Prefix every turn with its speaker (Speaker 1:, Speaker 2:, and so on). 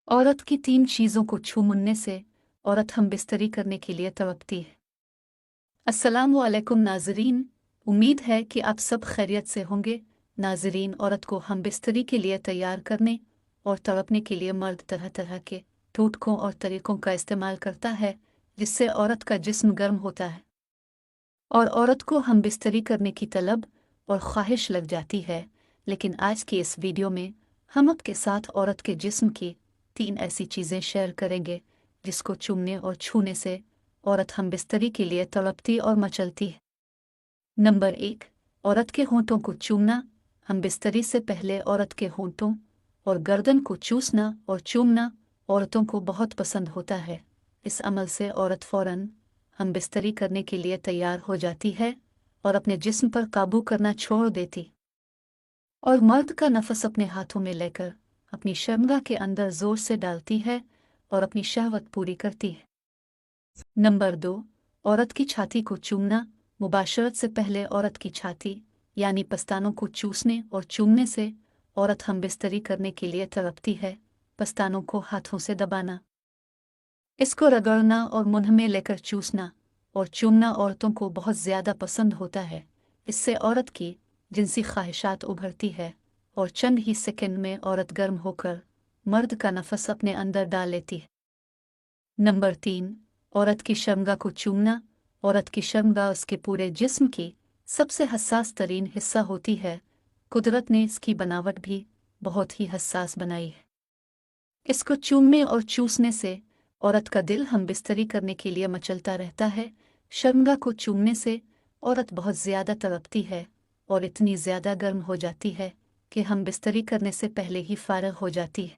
Speaker 1: औरत की 3 चीज़ों को छू-मुन्ने से औरत हम बिस्तरी करने के लिए तड़पती है। अस्सलामु अलैकुम नाज़रीन, उम्मीद है कि आप सब खैरियत से होंगे। नाज़रीन, औरत को हम बिस्तरी के लिए तैयार करने और तड़पने के लिए मर्द तरह तरह के टोटकों और तरीकों का इस्तेमाल करता है, जिससे औरत का जिस्म गर्म होता है और औरत को हम बिस्तरी करने की तलब और ख्वाहिश लग जाती है। लेकिन आज की इस वीडियो में हम आपके साथ औरत के जिस्म की 3 ऐसी चीज़ें शेयर करेंगे जिसको चूमने और छूने से औरत हम बिस्तरी के लिए तड़पती और मचलती है। नंबर 1, औरत के होंठों को चूमना। हम बिस्तरी से पहले औरत के होंठों और गर्दन को चूसना और चूमना औरतों को बहुत पसंद होता है। इस अमल से औरत फौरन हम बिस्तरी करने के लिए तैयार हो जाती है और अपने जिस्म पर काबू करना छोड़ देती और मर्द का नफस अपने हाथों में लेकर अपनी शर्मगाह के अंदर जोर से डालती है और अपनी शहवत पूरी करती है। नंबर 2, औरत की छाती को चूमना। मुबाशरत से पहले औरत की छाती यानी पस्तानों को चूसने और चूमने से औरत हम बिस्तरी करने के लिए तड़पती है। पस्तानों को हाथों से दबाना, इसको रगड़ना और मुंह में लेकर चूसना और चूमना औरतों को बहुत ज़्यादा पसंद होता है। इससे औरत की जिनसी ख्वाहिशात उभरती है और चंद ही सेकंड में औरत गर्म होकर मर्द का नफस अपने अंदर डाल लेती है। नंबर 3, औरत की शर्मगाह को चूमना। औरत की शर्मगाह उसके पूरे जिस्म की सबसे हसास तरीन हिस्सा होती है। कुदरत ने इसकी बनावट भी बहुत ही हसास बनाई है। इसको चूमने और चूसने से औरत का दिल हम बिस्तरी करने के लिए मचलता रहता है। शर्मगाह को चूमने से औरत बहुत ज़्यादा तड़पती है और इतनी ज़्यादा गर्म हो जाती है कि हम बिस्तरी करने से पहले ही फारग हो जाती है।